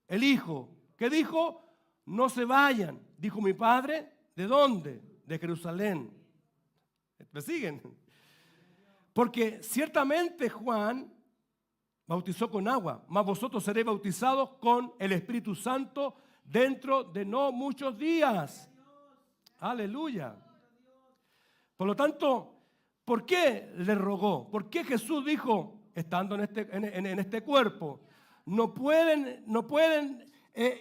El Hijo. ¿Qué dijo? No se vayan. Dijo mi Padre, ¿de dónde? De Jerusalén. ¿Me siguen? Porque ciertamente Juan bautizó con agua, mas vosotros seréis bautizados con el Espíritu Santo dentro de no muchos días. Aleluya. Por lo tanto, ¿por qué le rogó? ¿Por qué Jesús dijo, estando en este cuerpo, no pueden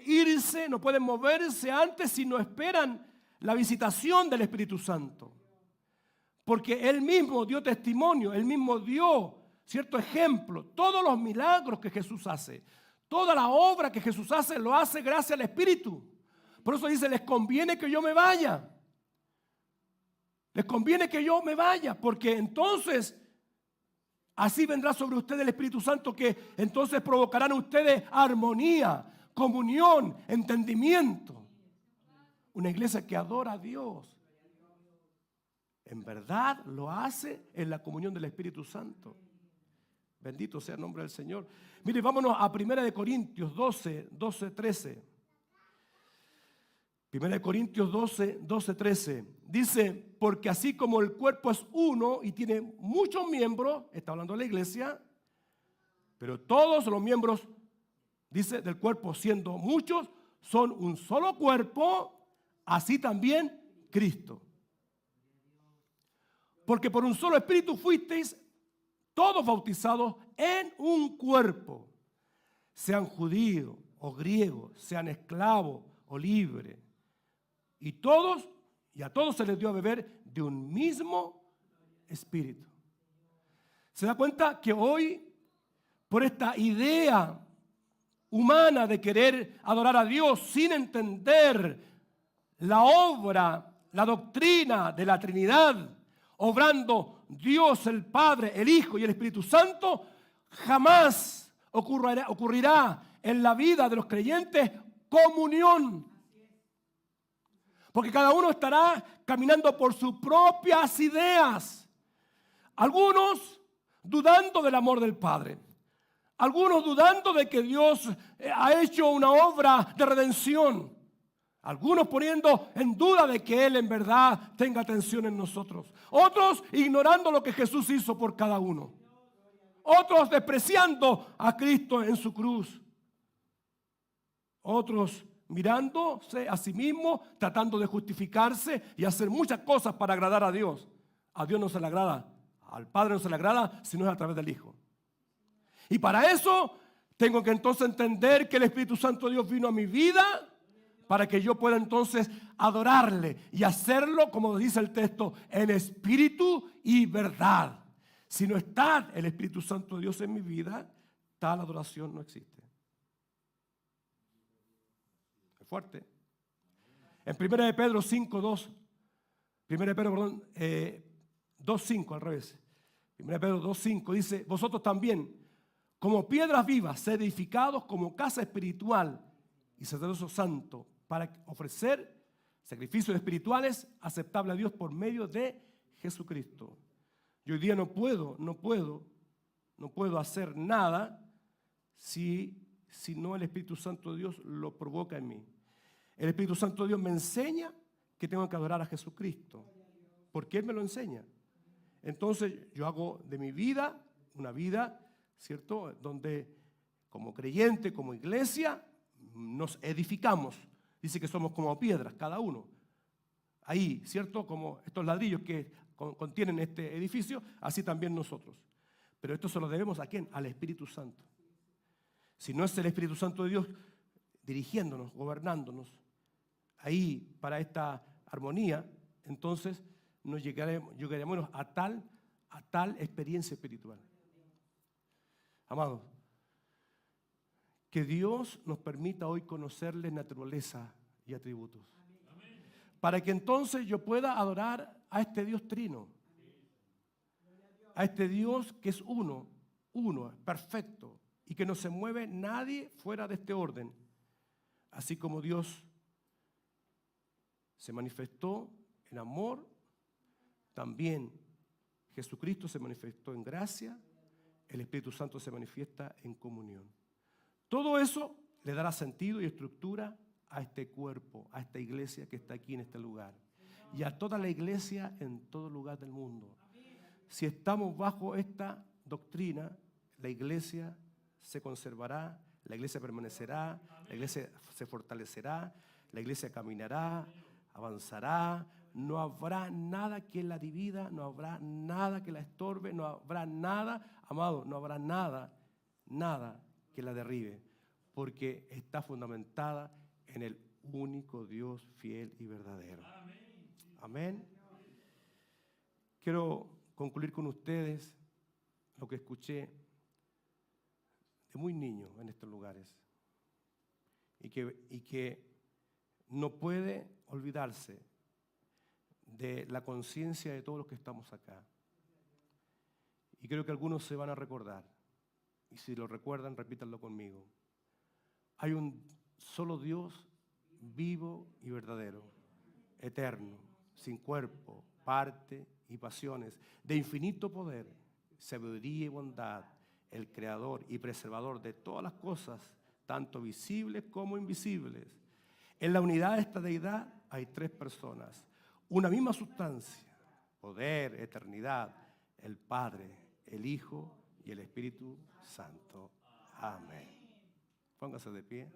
irse, no pueden moverse antes si no esperan la visitación del Espíritu Santo? Porque Él mismo dio testimonio, Él mismo dio cierto ejemplo. Todos los milagros que Jesús hace, toda la obra que Jesús hace, lo hace gracias al Espíritu. Por eso dice, les conviene que yo me vaya. Les conviene que yo me vaya, porque entonces así vendrá sobre ustedes el Espíritu Santo, que entonces provocarán ustedes armonía, comunión, entendimiento. Una iglesia que adora a Dios, en verdad lo hace en la comunión del Espíritu Santo. Bendito sea el nombre del Señor. Mire, vámonos a 1 Corintios 12, 13. 1 Corintios 12, 13. Dice, porque así como el cuerpo es uno y tiene muchos miembros, está hablando de la iglesia, pero todos los miembros, dice, del cuerpo siendo muchos, son un solo cuerpo, así también Cristo. Porque por un solo espíritu fuisteis todos bautizados en un cuerpo, sean judíos o griegos, sean esclavos o libres. Y a todos se les dio a beber de un mismo espíritu. ¿Se da cuenta que hoy, por esta idea humana de querer adorar a Dios sin entender la obra, la doctrina de la Trinidad, obrando Dios el Padre, el Hijo y el Espíritu Santo, jamás ocurrirá en la vida de los creyentes comunión? Porque cada uno estará caminando por sus propias ideas. Algunos dudando del amor del Padre. Algunos dudando de que Dios ha hecho una obra de redención. Algunos poniendo en duda de que Él en verdad tenga atención en nosotros. Otros ignorando lo que Jesús hizo por cada uno. Otros despreciando a Cristo en su cruz. Otros mirándose a sí mismos, tratando de justificarse y hacer muchas cosas para agradar a Dios. A Dios no se le agrada, al Padre no se le agrada, sino es a través del Hijo. Y para eso tengo que entonces entender que el Espíritu Santo de Dios vino a mi vida para que yo pueda entonces adorarle y hacerlo, como dice el texto, en espíritu y verdad. Si no está el Espíritu Santo de Dios en mi vida, tal adoración no existe. Es fuerte. En 1 de Pedro 5:2, 1 de Pedro, 2:5 al revés. 1 de Pedro 2:5 dice: vosotros también, como piedras vivas, sed edificados como casa espiritual y sacerdocio santo, para ofrecer sacrificios espirituales aceptables a Dios por medio de Jesucristo. Yo hoy día no puedo hacer nada si no el Espíritu Santo de Dios lo provoca en mí. El Espíritu Santo de Dios me enseña que tengo que adorar a Jesucristo, porque Él me lo enseña. Entonces yo hago de mi vida una vida, ¿cierto?, donde como creyente, como iglesia, nos edificamos. Dice que somos como piedras, cada uno. Ahí, ¿cierto?, como estos ladrillos que contienen este edificio, así también nosotros. Pero esto se lo debemos ¿a quién? Al Espíritu Santo. Si no es el Espíritu Santo de Dios dirigiéndonos, gobernándonos, ahí para esta armonía, entonces nos llegaremos a tal experiencia espiritual. Amados, que Dios nos permita hoy conocerle naturaleza y atributos. Para que entonces yo pueda adorar a este Dios trino. A este Dios que es uno, perfecto, y que no se mueve nadie fuera de este orden. Así como Dios se manifestó en amor, también Jesucristo se manifestó en gracia, el Espíritu Santo se manifiesta en comunión. Todo eso le dará sentido y estructura a este cuerpo, a esta iglesia que está aquí en este lugar. Y a toda la iglesia en todo lugar del mundo. Si estamos bajo esta doctrina, la iglesia se conservará, la iglesia permanecerá, la iglesia se fortalecerá, la iglesia caminará, avanzará. No habrá nada que la divida, no habrá nada que la estorbe, no habrá nada, amado, no habrá nada que la derribe, porque está fundamentada en el único Dios fiel y verdadero. Amén. Quiero concluir con ustedes lo que escuché de muy niño en estos lugares y que no puede olvidarse de la conciencia de todos los que estamos acá. Y creo que algunos se van a recordar. Y si lo recuerdan, repítanlo conmigo. Hay un solo Dios vivo y verdadero, eterno, sin cuerpo, parte y pasiones, de infinito poder, sabiduría y bondad, el creador y preservador de todas las cosas, tanto visibles como invisibles. En la unidad de esta deidad hay tres personas, una misma sustancia, poder, eternidad, el Padre, el Hijo y el Espíritu Santo. Amén. Póngase de pie.